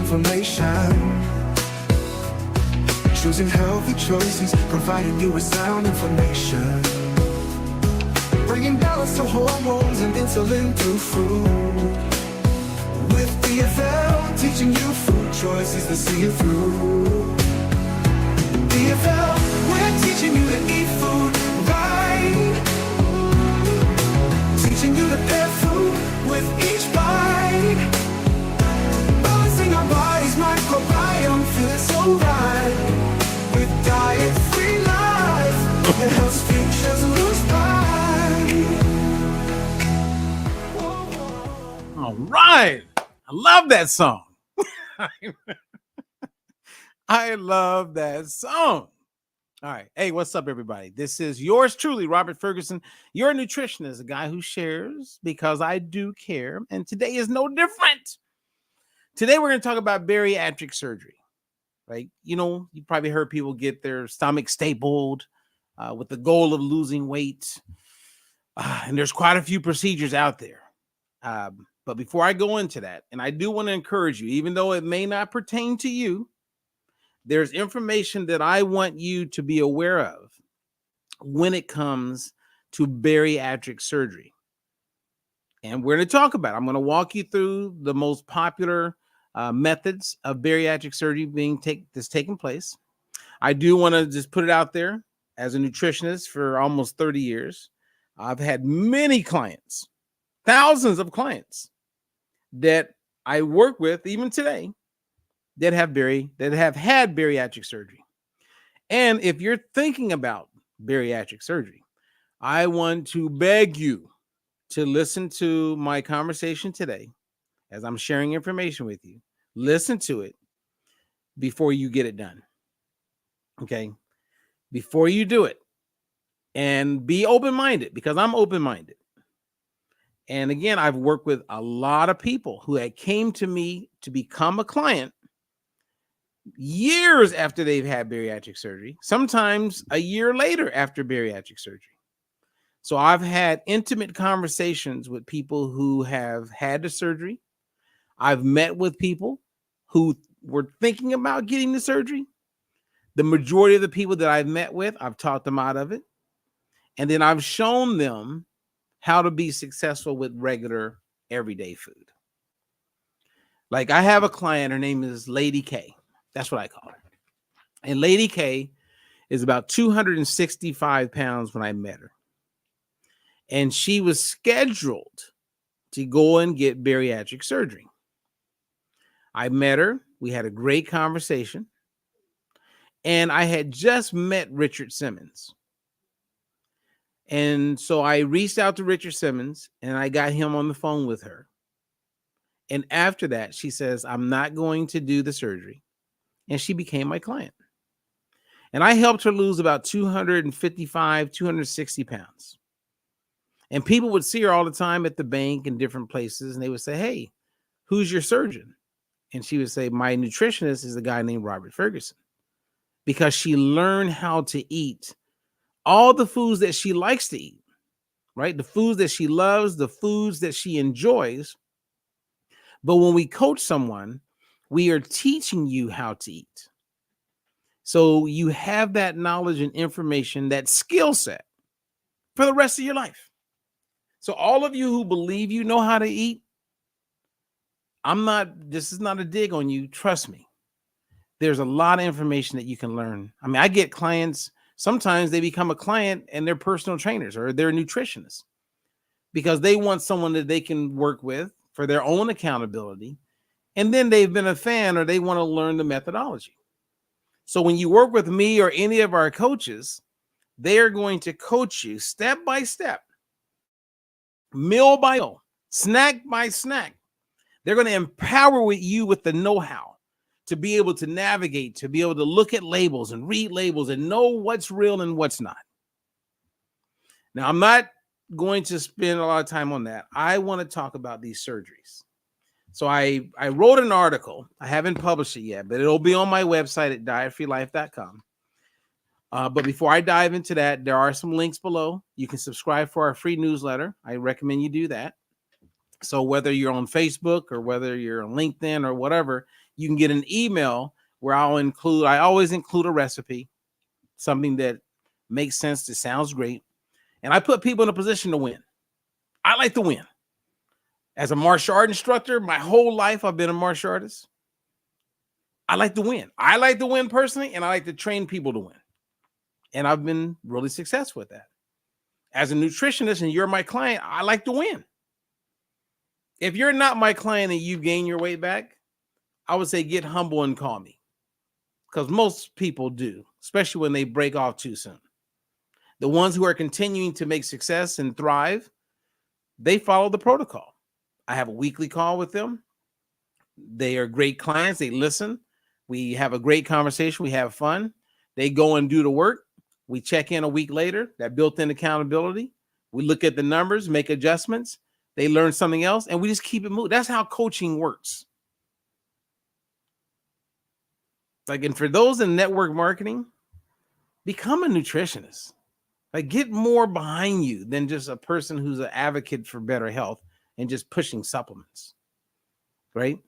information. Choosing healthy choices, providing you with sound information. Bringing balance to hormones and insulin through food. With DFL, teaching you food choices to see it through. DFL, we're teaching you to eat food right. Teaching you to pair food with each bite. Balancing our body's microbiome, feeling so right. With diet-free life, it helps futures lose by. All right. I love that song. I love that song. All right. Hey, what's up, everybody? This is yours truly, Robert Ferguson, your nutritionist, a guy who shares because I do care. And today is no different. Today, we're going to talk about bariatric surgery, right? You know, you probably heard people get their stomach stapled with the goal of losing weight. And there's quite a few procedures out there. But before I go into that, and I do want to encourage you, even though it may not pertain to you, there's information that I want you to be aware of when it comes to bariatric surgery. And we're going to talk about it. I'm going to walk you through the most popular methods of bariatric surgery that's taking place. I do want to just put it out there as a nutritionist for almost 30 years. I've had many clients, thousands of clients that I work with even today that have had bariatric surgery. And if you're thinking about bariatric surgery, I want to beg you to listen to my conversation today as I'm sharing information with you. Listen to it before you get it done. Okay? Before you do it. And be open-minded, because I'm open-minded. And again, I've worked with a lot of people who had came to me to become a client years after they've had bariatric surgery, sometimes a year later after bariatric surgery. So I've had intimate conversations with people who have had the surgery. I've met with people who were thinking about getting the surgery. The majority of the people that I've met with, I've talked them out of it. And then I've shown them how to be successful with regular, everyday food. Like I have a client, her name is Lady K. That's what I call her. And Lady K is about 265 pounds when I met her. And she was scheduled to go and get bariatric surgery. I met her. We had a great conversation. And I had just met Richard Simmons. And so I reached out to Richard Simmons and I got him on the phone with her. And after that, she says, I'm not going to do the surgery. And she became my client. And I helped her lose about 255, 260 pounds. And people would see her all the time at the bank and different places. And they would say, hey, who's your surgeon? And she would say, my nutritionist is a guy named Robert Ferguson. Because she learned how to eat all the foods that she likes to eat, right? The foods that she loves, the foods that she enjoys. But when we coach someone, we are teaching you how to eat. So you have that knowledge and information, that skill set for the rest of your life. So all of you who believe you know how to eat, this is not a dig on you. Trust me. There's a lot of information that you can learn. I mean, I get clients, sometimes they become a client and they're personal trainers or they're nutritionists because they want someone that they can work with for their own accountability. And then they've been a fan or they want to learn the methodology. So when you work with me or any of our coaches, they are going to coach you step by step, meal by meal, snack by snack. They're going to empower you with the know-how to be able to navigate, to be able to look at labels and read labels and know what's real and what's not. Now, I'm not going to spend a lot of time on that. I want to talk about these surgeries. So I wrote an article. I haven't published it yet, but it'll be on my website at dietfreelife.com. But before I dive into that, there are some links below. You can subscribe for our free newsletter. I recommend you do that. So whether you're on Facebook or whether you're on LinkedIn or whatever, You can get an email where I always include a recipe, something that makes sense, that sounds great. And I put people in a position to win. I like to win. As a martial art instructor, my whole life I've been a martial artist. I like to win. I like to win personally, and I like to train people to win. And I've been really successful with that. As a nutritionist and you're my client, I like to win. If you're not my client and you gain your weight back, I would say get humble and call me, because most people do, especially when they break off too soon. The ones who are continuing to make success and thrive, they follow the protocol. I have a weekly call with them. They are great clients. They listen. We have a great conversation. We have fun. They go and do the work. We check in a week later. That built-in accountability. We look at the numbers, make adjustments. They learn something else, and we just keep it moving. That's how coaching works. And for those in network marketing, become a nutritionist. Get more behind you than just a person who's an advocate for better health and just pushing supplements, right?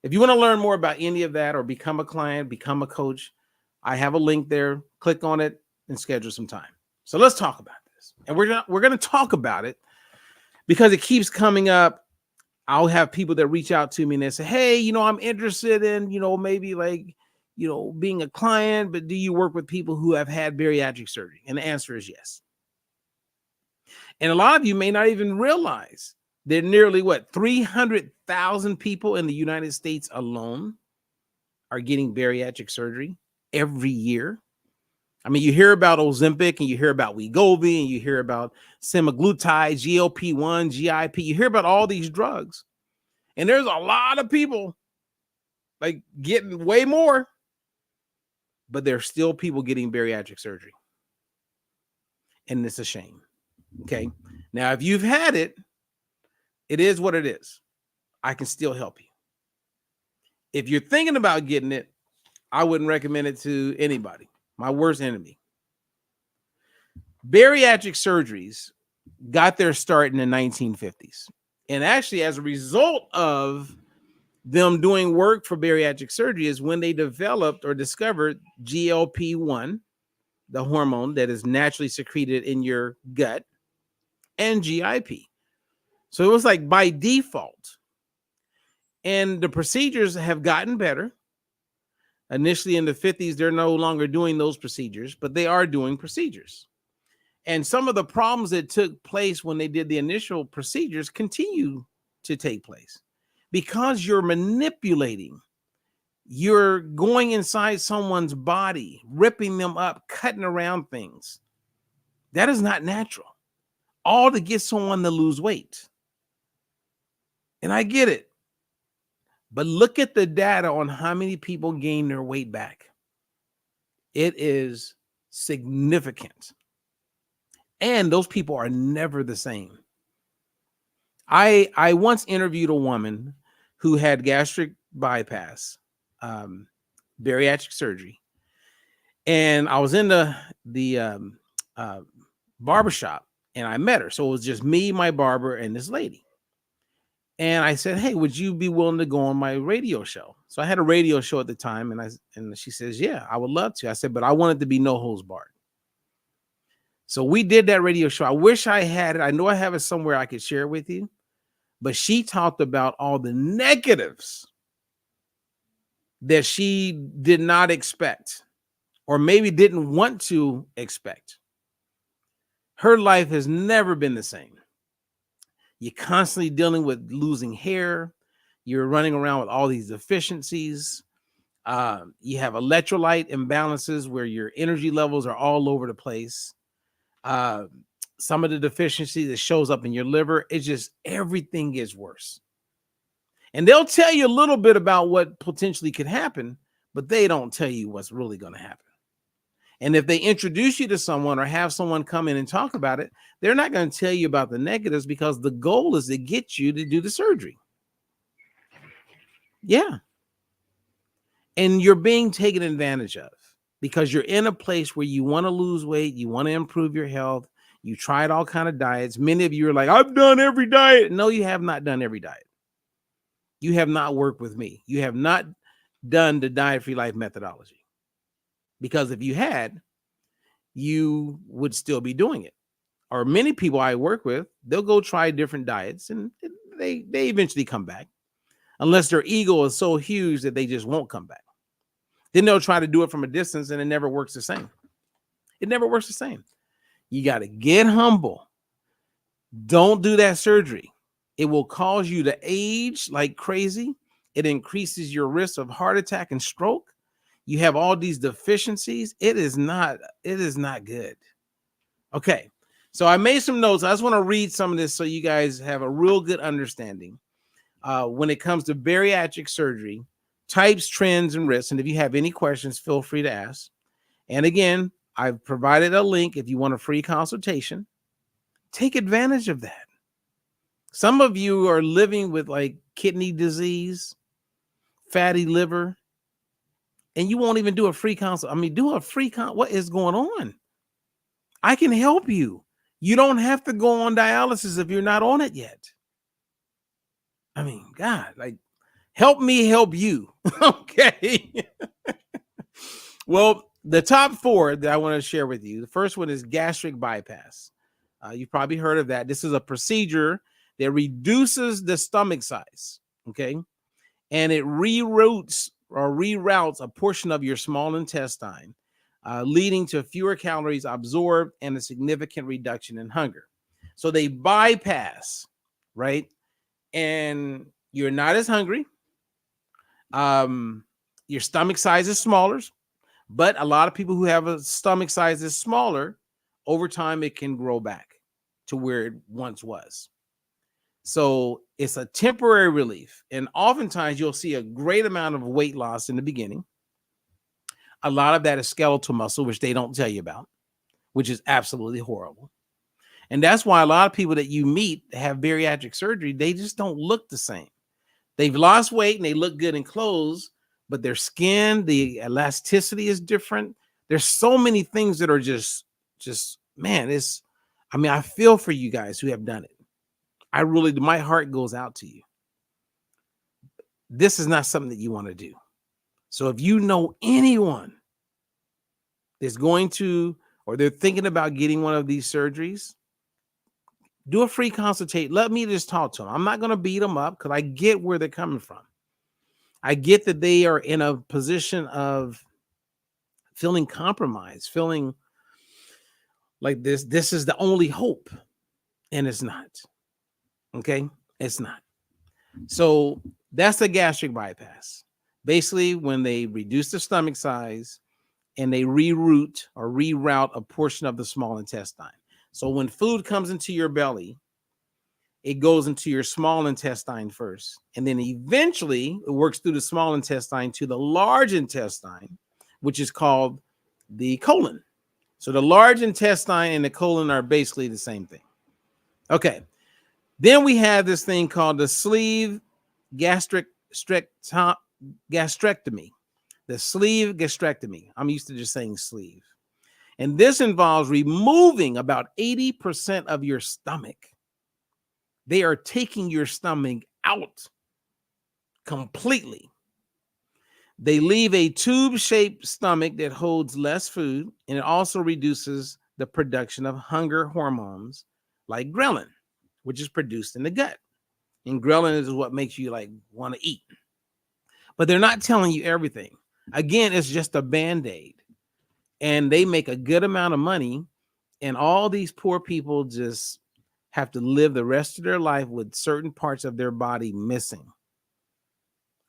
If you want to learn more about any of that or become a client, become a coach, I have a link there. Click on it and schedule some time. So let's talk about this. And we're going to talk about it because it keeps coming up. I'll have people that reach out to me and they say, hey, I'm interested in, maybe being a client, but do you work with people who have had bariatric surgery? And the answer is yes. And a lot of you may not even realize that nearly 300,000 people in the United States alone are getting bariatric surgery every year. I mean, you hear about Ozempic and you hear about Wegovy and you hear about semaglutide, GLP-1, GIP. You hear about all these drugs. And there's a lot of people getting way more, but there's still people getting bariatric surgery. And it's a shame. Okay. Now, if you've had it, it is what it is. I can still help you. If you're thinking about getting it, I wouldn't recommend it to anybody. My worst enemy. Bariatric surgeries got their start in the 1950s. And actually, as a result of them doing work for bariatric surgery is when they developed or discovered GLP-1, the hormone that is naturally secreted in your gut, and GIP. So it was by default. And the procedures have gotten better. Initially in the 50s, they're no longer doing those procedures, but they are doing procedures. And some of the problems that took place when they did the initial procedures continue to take place because you're manipulating. You're going inside someone's body, ripping them up, cutting around things. That is not natural. All to get someone to lose weight. And I get it. But look at the data on how many people gain their weight back. It is significant. And those people are never the same. I once interviewed a woman who had gastric bypass, bariatric surgery. And I was in the barbershop and I met her. So it was just me, my barber, and this lady. And I said, hey, would you be willing to go on my radio show? So I had a radio show at the time. And she says, yeah, I would love to. I said, but I want it to be no holds barred. So we did that radio show. I wish I had it. I know I have it somewhere I could share it with you. But she talked about all the negatives that she did not expect or maybe didn't want to expect. Her life has never been the same. You're constantly dealing with losing hair. You're running around with all these deficiencies. You have electrolyte imbalances where your energy levels are all over the place. Some of the deficiency that shows up in your liver, it's just everything gets worse. And they'll tell you a little bit about what potentially could happen, but they don't tell you what's really going to happen. And if they introduce you to someone or have someone come in and talk about it, they're not going to tell you about the negatives because the goal is to get you to do the surgery. Yeah. And you're being taken advantage of because you're in a place where you want to lose weight, you want to improve your health, you tried all kind of diets. Many of you are like, I've done every diet. No, you have not done every diet. You have not worked with me. You have not done the diet-free life methodology. Because if you had, you would still be doing it. Or many people I work with, they'll go try different diets and they eventually come back, unless their ego is so huge that they just won't come back. Then they'll try to do it from a distance and it never works the same. It never works the same. You got to get humble. Don't do that surgery. It will cause you to age like crazy. It increases your risk of heart attack and stroke. You have all these deficiencies. It is not good. Okay. So I made some notes. I just want to read some of this so you guys have a real good understanding when it comes to bariatric surgery, types, trends, and risks. And if you have any questions, feel free to ask. And again, I've provided a link if you want a free consultation. Take advantage of that. Some of you are living with like kidney disease, fatty liver, and you won't even do a free consult. I mean, do a free what is going on? I can help you. You don't have to go on dialysis if you're not on it yet. I mean, God, like, help me help you. Okay. Well, the top 4 that I want to share with you. The first one is gastric bypass. You've probably heard of that. This is a procedure that reduces the stomach size. Okay. And it reroutes a portion of your small intestine, leading to fewer calories absorbed and a significant reduction in hunger. So they bypass, right? And you're not as hungry. Your stomach size is smaller, but a lot of people who have a stomach size is smaller, over time it can grow back to where it once was. So it's a temporary relief. And oftentimes you'll see a great amount of weight loss in the beginning. A lot of that is skeletal muscle, which they don't tell you about, which is absolutely horrible. And that's why a lot of people that you meet have bariatric surgery, they just don't look the same. They've lost weight and they look good in clothes, but their skin, the elasticity is different. There's so many things that are just man, I feel for you guys who have done it. My heart goes out to you. This is not something that you want to do. So if you know anyone that's going to, or they're thinking about getting one of these surgeries, do a free consultation. Let me just talk to them. I'm not going to beat them up because I get where they're coming from. I get that they are in a position of feeling compromised, feeling like this is the only hope. And it's not. Okay? It's not. So that's the gastric bypass. Basically, when they reduce the stomach size and they reroute a portion of the small intestine. So when food comes into your belly, it goes into your small intestine first. And then eventually it works through the small intestine to the large intestine, which is called the colon. So the large intestine and the colon are basically the same thing. Okay. Then we have this thing called the sleeve gastrectomy. The sleeve gastrectomy. I'm used to just saying sleeve. And this involves removing about 80% of your stomach. They are taking your stomach out completely. They leave a tube-shaped stomach that holds less food, and it also reduces the production of hunger hormones like ghrelin, which is produced in the gut. And ghrelin is what makes you like want to eat. But they're not telling you everything. Again, it's just a Band-Aid. And they make a good amount of money, and all these poor people just have to live the rest of their life with certain parts of their body missing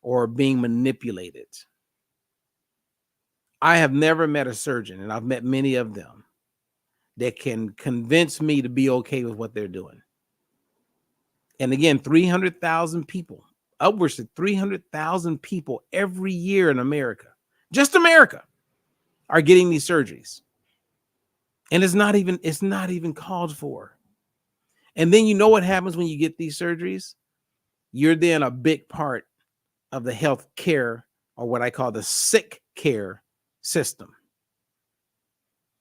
or being manipulated. I have never met a surgeon, and I've met many of them, that can convince me to be okay with what they're doing. And again, 300,000 people, upwards of 300,000 people every year in America, just America, are getting these surgeries. And it's not even called for. And then you know what happens when you get these surgeries? You're then a big part of the health care, or what I call the sick care system,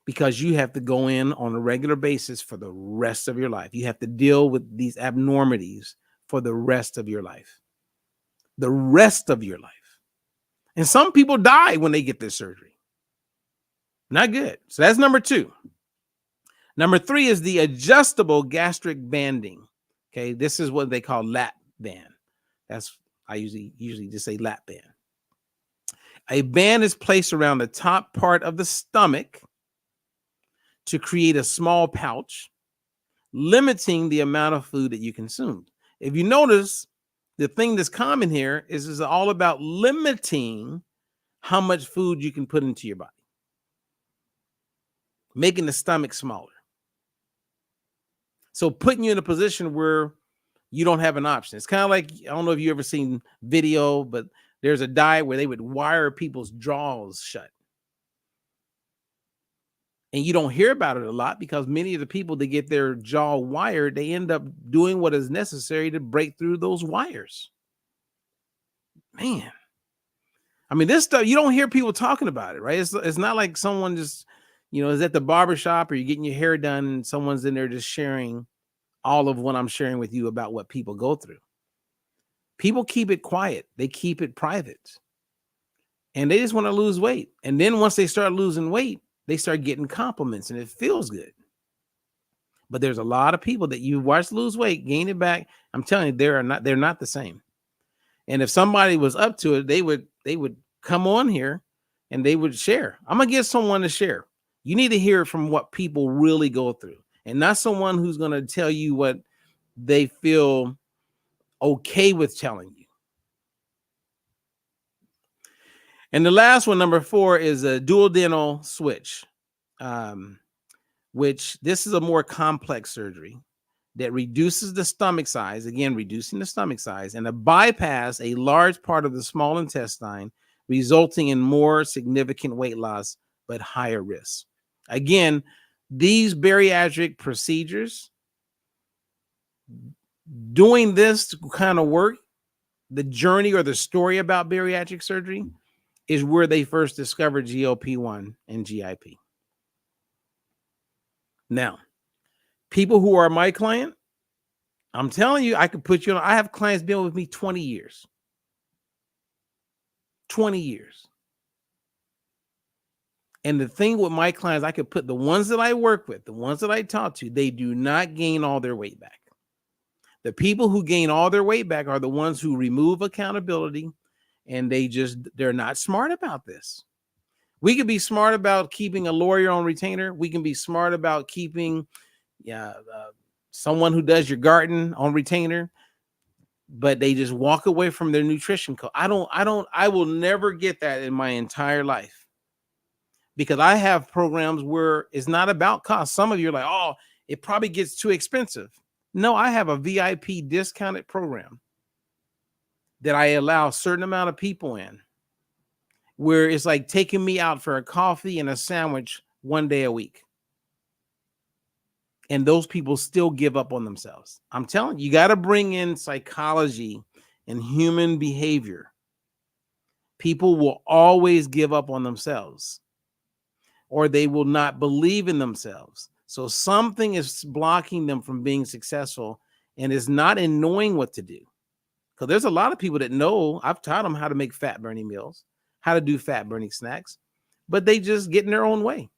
because you have to go in on a regular basis for the rest of your life. You have to deal with these abnormalities for the rest of your life. The rest of your life. And some people die when they get this surgery. Not good. So that's number 2. Number 3 is the adjustable gastric banding. Okay, this is what they call lap band. That's I usually just say lap band. A band is placed around the top part of the stomach to create a small pouch, limiting the amount of food that you consume. If you notice, the thing that's common here is all about limiting how much food you can put into your body, making the stomach smaller. So putting you in a position where you don't have an option. It's kind of like, I don't know if you ever seen video, but there's a diet where they would wire people's jaws shut. And you don't hear about it a lot because many of the people that get their jaw wired, they end up doing what is necessary to break through those wires. Man. I mean, this stuff, you don't hear people talking about it, right? It's not like someone just, is at the barbershop or you're getting your hair done and someone's in there just sharing all of what I'm sharing with you about what people go through. People keep it quiet. They keep it private. And they just want to lose weight. And then once they start losing weight, they start getting compliments and it feels good. But there's a lot of people that you watch lose weight, gain it back. I'm telling you, they're not the same. And if somebody was up to it, they would come on here and they would share. I'm going to get someone to share. You need to hear from what people really go through and not someone who's going to tell you what they feel okay with telling you. And the last one, number 4, is a duodenal switch, which this is a more complex surgery that reduces the stomach size, again, reducing the stomach size, and to bypass a large part of the small intestine, resulting in more significant weight loss, but higher risk. Again, these bariatric procedures, doing this kind of work, the journey or the story about bariatric surgery is where they first discovered GLP-1 and GIP. Now, people who are my client, I'm telling you, I could put you on. I have clients been with me 20 years. 20 years. And the thing with my clients, I could put the ones that I work with, the ones that I talk to, they do not gain all their weight back. The people who gain all their weight back are the ones who remove accountability, and they're not smart about this. We can be smart about keeping a lawyer on retainer. We can be smart about keeping someone who does your garden on retainer, but they just walk away from their nutrition code. I will never get that in my entire life because I have programs where it's not about cost. Some of you are like, oh, it probably gets too expensive. No, I have a VIP discounted program that I allow a certain amount of people in, where it's like taking me out for a coffee and a sandwich one day a week. And those people still give up on themselves. I'm telling you, you got to bring in psychology and human behavior. People will always give up on themselves, or they will not believe in themselves. So something is blocking them from being successful, and is not in knowing what to do. Because there's a lot of people that know, I've taught them how to make fat burning meals, how to do fat burning snacks, but they just get in their own way.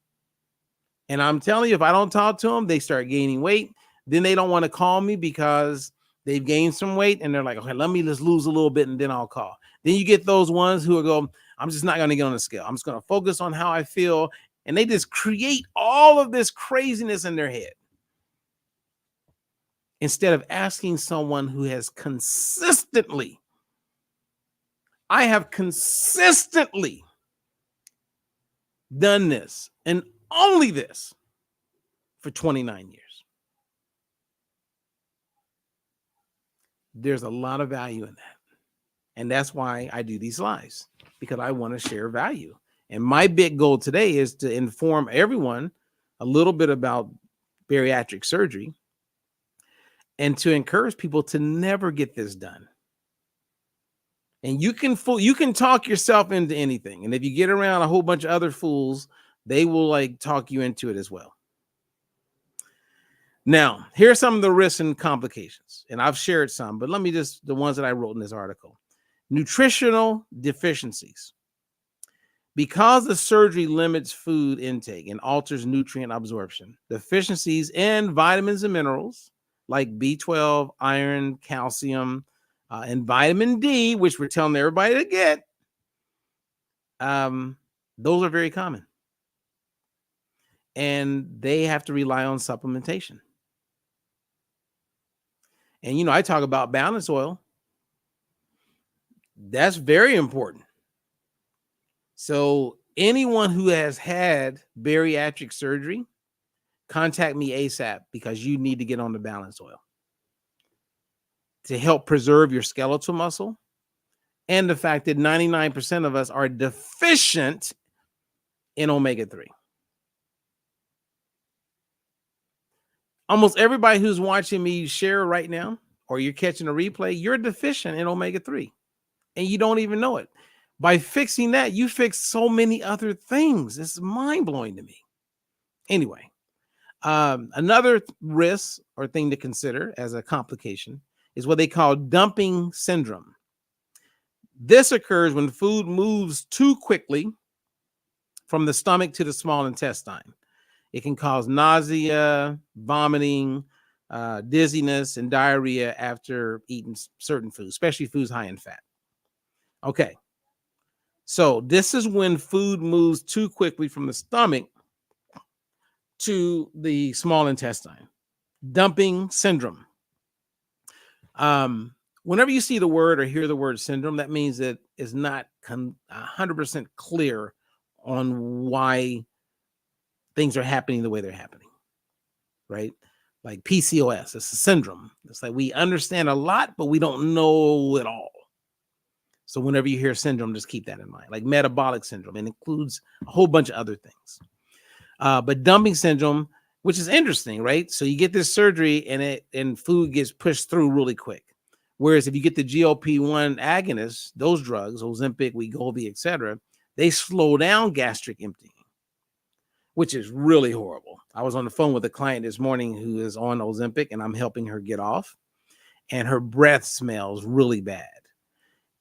And I'm telling you, if I don't talk to them, they start gaining weight. Then they don't want to call me because they've gained some weight and they're like, okay, let me just lose a little bit and then I'll call. Then you get those ones who are going, I'm just not going to get on the scale. I'm just going to focus on how I feel. And they just create all of this craziness in their head, instead of asking someone who has consistently, I have consistently done this and only this for 29 years. There's a lot of value in that. And that's why I do these lives, because I want to share value. And my big goal today is to inform everyone a little bit about bariatric surgery and to encourage people to never get this done. And you can talk yourself into anything. And if you get around a whole bunch of other fools, they will like talk you into it as well. Now, here are some of the risks and complications. And I've shared some, but let me just, the ones that I wrote in this article. Nutritional deficiencies. Because the surgery limits food intake and alters nutrient absorption, deficiencies in vitamins and minerals like B12, iron, calcium, and vitamin D, which we're telling everybody to get, those are very common. And they have to rely on supplementation. And, you know, I talk about balance oil. That's very important. So anyone who has had bariatric surgery, contact me ASAP because you need to get on the balance oil to help preserve your skeletal muscle, and the fact that 99% of us are deficient in omega-3. Almost everybody who's watching me share right now, or you're catching a replay, you're deficient in omega-3 and you don't even know it. By fixing that, you fix so many other things. It's mind-blowing to me. Anyway, another risk or thing to consider as a complication is what they call dumping syndrome. This occurs when food moves too quickly from the stomach to the small intestine. It can cause nausea, vomiting, dizziness, and diarrhea after eating certain foods, especially foods high in fat. Okay, so this is when food moves too quickly from the stomach to the small intestine. Dumping syndrome. Whenever you see the word or hear the word syndrome, that means that it's not 100% clear on why things are happening the way they're happening, right? Like PCOS, it's a syndrome. It's like we understand a lot, but we don't know it all. So whenever you hear syndrome, just keep that in mind. Like metabolic syndrome, it includes a whole bunch of other things. But dumping syndrome, which is interesting, right? So you get this surgery and food gets pushed through really quick. Whereas if you get the GLP-1 agonists, those drugs, Ozempic, Wegovy, etc., they slow down gastric emptying, which is really horrible. I was on the phone with a client this morning who is on Ozempic, and I'm helping her get off, and her breath smells really bad.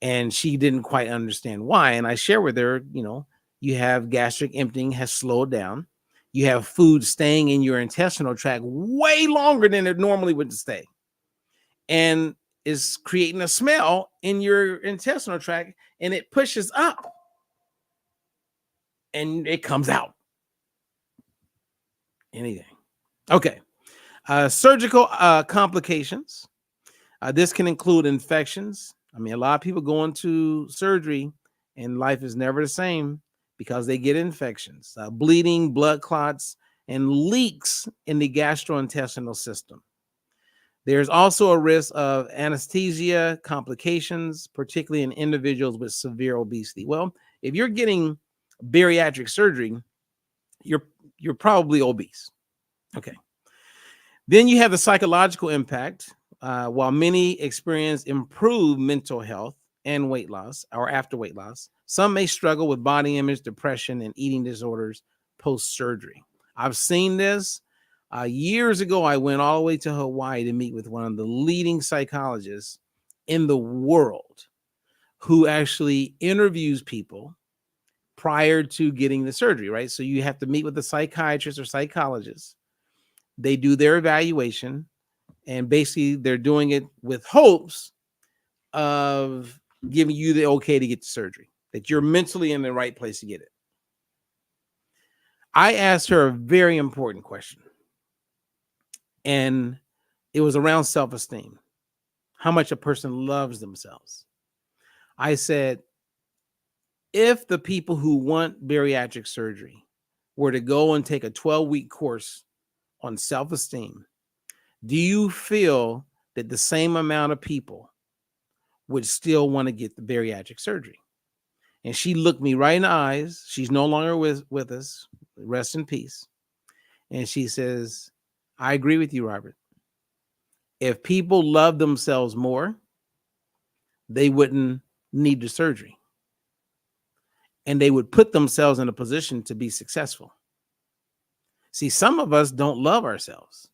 And she didn't quite understand why. And I share with her, you know, you have gastric emptying has slowed down. You have food staying in your intestinal tract way longer than it normally would stay, and is creating a smell in your intestinal tract, and it pushes up and it comes out. Anything. Okay. Surgical complications. This can include infections. I mean, a lot of people go into surgery and life is never the same because they get infections, bleeding, blood clots, and leaks in the gastrointestinal system. There's also a risk of anesthesia complications, particularly in individuals with severe obesity. Well, if you're getting bariatric surgery, you're probably obese. Okay. Then you have the psychological impact. While many experience improved mental health and weight loss or after weight loss, some may struggle with body image, depression, and eating disorders post-surgery. I've seen this. Years ago, I went all the way to Hawaii to meet with one of the leading psychologists in the world who actually interviews people prior to getting the surgery, right? So you have to meet with a psychiatrist or psychologist. They do their evaluation, and basically they're doing it with hopes of giving you the okay to get the surgery, that you're mentally in the right place to get it. I asked her a very important question, and it was around self-esteem, how much a person loves themselves. I said, if the people who want bariatric surgery were to go and take a 12-week course on self-esteem, do you feel that the same amount of people would still want to get the bariatric surgery? And she looked me right in the eyes. She's no longer with us. Rest in peace. And she says, I agree with you, Robert. If people love themselves more, they wouldn't need the surgery. And they would put themselves in a position to be successful. See, some of us don't love ourselves.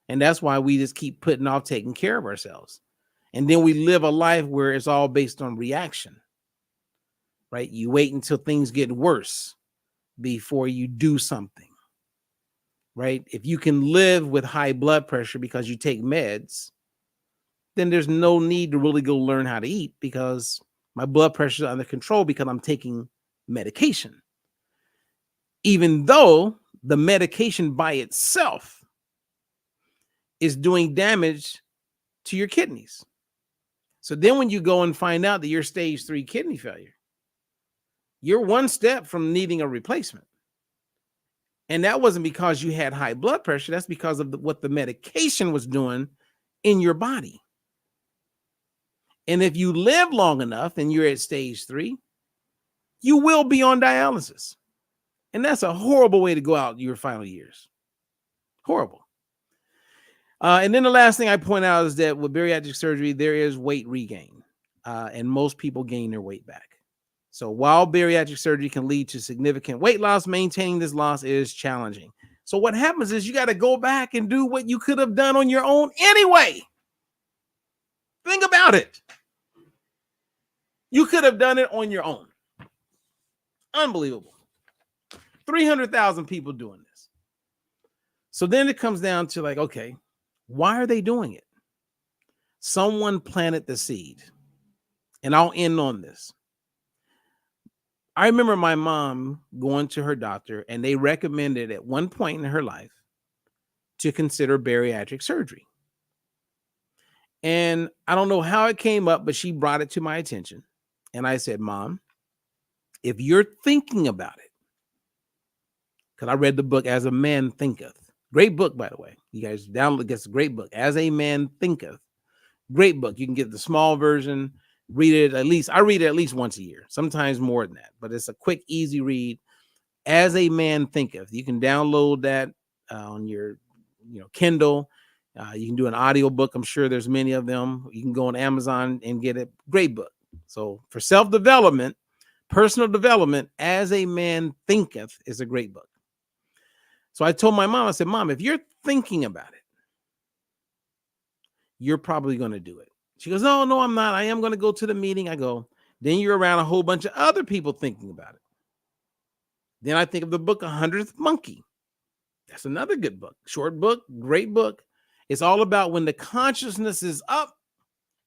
And that's why we just keep putting off taking care of ourselves. And then we live a life where it's all based on reaction. right? You wait until things get worse before you do something, right? If you can live with high blood pressure because you take meds, then there's no need to really go learn how to eat because my blood pressure is under control because I'm taking medication. Even though the medication by itself is doing damage to your kidneys. So then when you go and find out that you're stage 3 kidney failure, you're one step from needing a replacement. And that wasn't because you had high blood pressure. That's because of what the medication was doing in your body. And if you live long enough and you're at stage 3, you will be on dialysis. And that's a horrible way to go out your final years. Horrible. And then the last thing I point out is that with bariatric surgery, there is weight regain. And most people gain their weight back. So while bariatric surgery can lead to significant weight loss, maintaining this loss is challenging. So what happens is you got to go back and do what you could have done on your own anyway. Think about it. You could have done it on your own. Unbelievable. 300,000 people doing this. So then it comes down to like, okay, why are they doing it? Someone planted the seed. And I'll end on this. I remember my mom going to her doctor and they recommended at one point in her life to consider bariatric surgery. And I don't know how it came up, but she brought it to my attention. And I said, Mom, if you're thinking about it, because I read the book As a Man Thinketh. Great book, by the way. You guys download, it's a great book. As a Man Thinketh. Great book. You can get the small version. Read it at least. I read it at least once a year, sometimes more than that. But it's a quick, easy read. As a Man Thinketh. You can download that on your Kindle. You can do an audio book. I'm sure there's many of them. You can go on Amazon and get it. Great book. So for self-development, personal development, As a Man Thinketh is a great book. So I told my mom, I said, Mom, if you're thinking about it, you're probably going to do it. She goes, oh, no, I'm not. I am going to go to the meeting. I go, then you're around a whole bunch of other people thinking about it. Then I think of the book, 100th Monkey. That's another good book. Short book, great book. It's all about when the consciousness is up,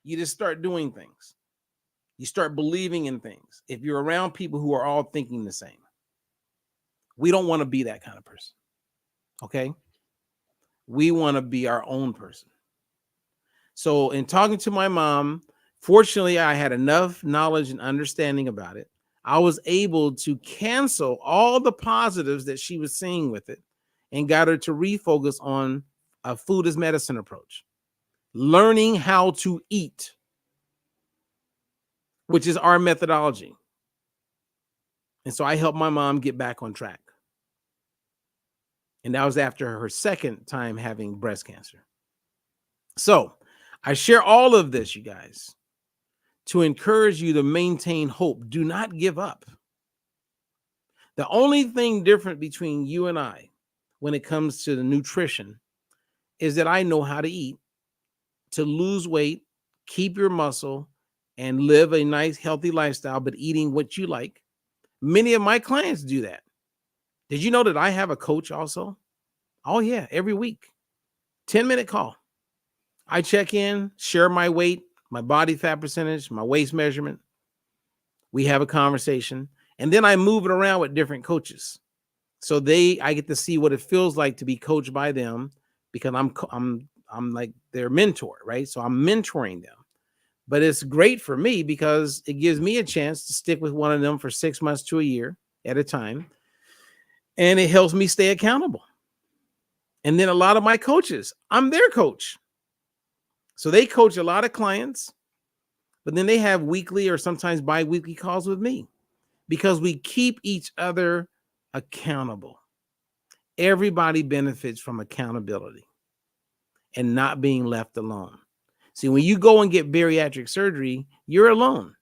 you just start doing things. You start believing in things. If you're around people who are all thinking the same, we don't want to be that kind of person. Okay? We want to be our own person. So in talking to my mom, fortunately, I had enough knowledge and understanding about it. I was able to cancel all the positives that she was seeing with it and got her to refocus on a food as medicine approach, learning how to eat, which is our methodology. And so I helped my mom get back on track. And that was after her second time having breast cancer. So I share all of this, you guys, to encourage you to maintain hope. Do not give up. The only thing different between you and I when it comes to the nutrition is that I know how to eat to lose weight, keep your muscle, and live a nice, healthy lifestyle, but eating what you like. Many of my clients do that. Did you know that I have a coach also? Oh, yeah, every week. 10-minute call. I check in, share my weight, my body fat percentage, my waist measurement. We have a conversation, and then I move it around with different coaches. So I get to see what it feels like to be coached by them because I'm like their mentor, right? So I'm mentoring them. But it's great for me because it gives me a chance to stick with one of them for 6 months to a year at a time. And it helps me stay accountable. And then a lot of my coaches, I'm their coach. So they coach a lot of clients, but then they have weekly or sometimes bi-weekly calls with me because we keep each other accountable. Everybody benefits from accountability and not being left alone. See, when you go and get bariatric surgery, you're alone.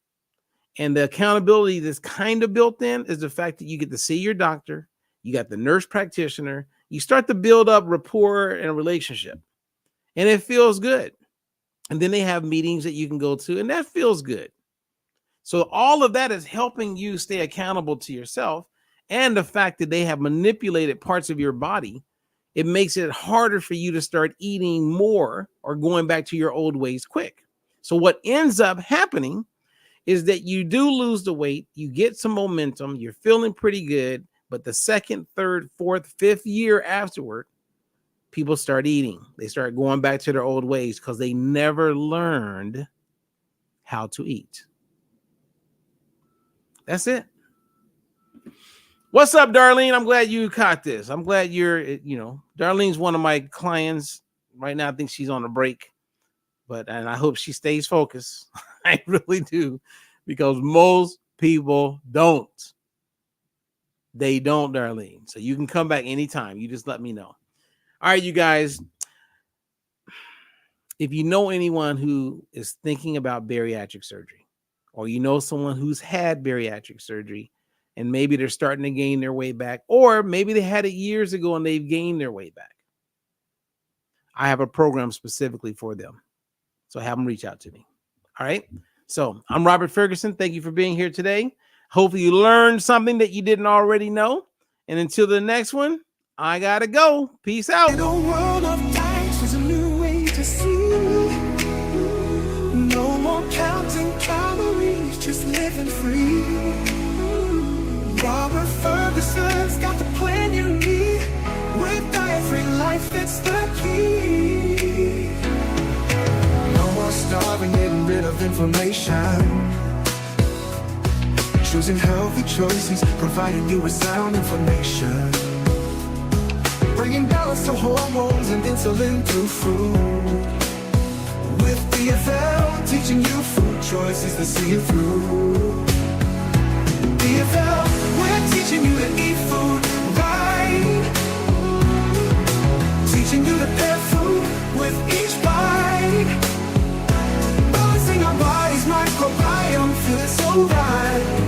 And the accountability that's kind of built in is the fact that you get to see your doctor, you got the nurse practitioner, you start to build up rapport and a relationship, and it feels good. And then they have meetings that you can go to, and that feels good. So all of that is helping you stay accountable to yourself. And the fact that they have manipulated parts of your body, it makes it harder for you to start eating more or going back to your old ways quick. So what ends up happening is that you do lose the weight, you get some momentum, you're feeling pretty good, but the second, third, fourth, fifth year afterward, people start eating. They start going back to their old ways because they never learned how to eat. That's it. What's up, Darlene? I'm glad you caught this. I'm glad Darlene's one of my clients right now. I think she's on a break, and I hope she stays focused. I really do, because most people don't. They don't, Darlene. So you can come back anytime. You just let me know. All right, you guys. If you know anyone who is thinking about bariatric surgery, or you know someone who's had bariatric surgery and maybe they're starting to gain their weight back, or maybe they had it years ago and they've gained their weight back, I have a program specifically for them. So have them reach out to me. All right. So I'm Robert Ferguson. Thank you for being here today. Hopefully you learned something that you didn't already know. And until the next one, I gotta go. Peace out. In a world of dice, there's a new way to see. No more counting calories, just living free. Robert Ferguson's got the plan you need. With diet-free life, it's the key. No more starving, getting rid of inflammation. Choosing healthy choices, providing you with sound information. Bringing balance to hormones and insulin through food. With DFL, teaching you food choices to see it through. DFL, we're teaching you to eat food right. Teaching you to pair food with each bite. Balancing our body's microbiome feels so right.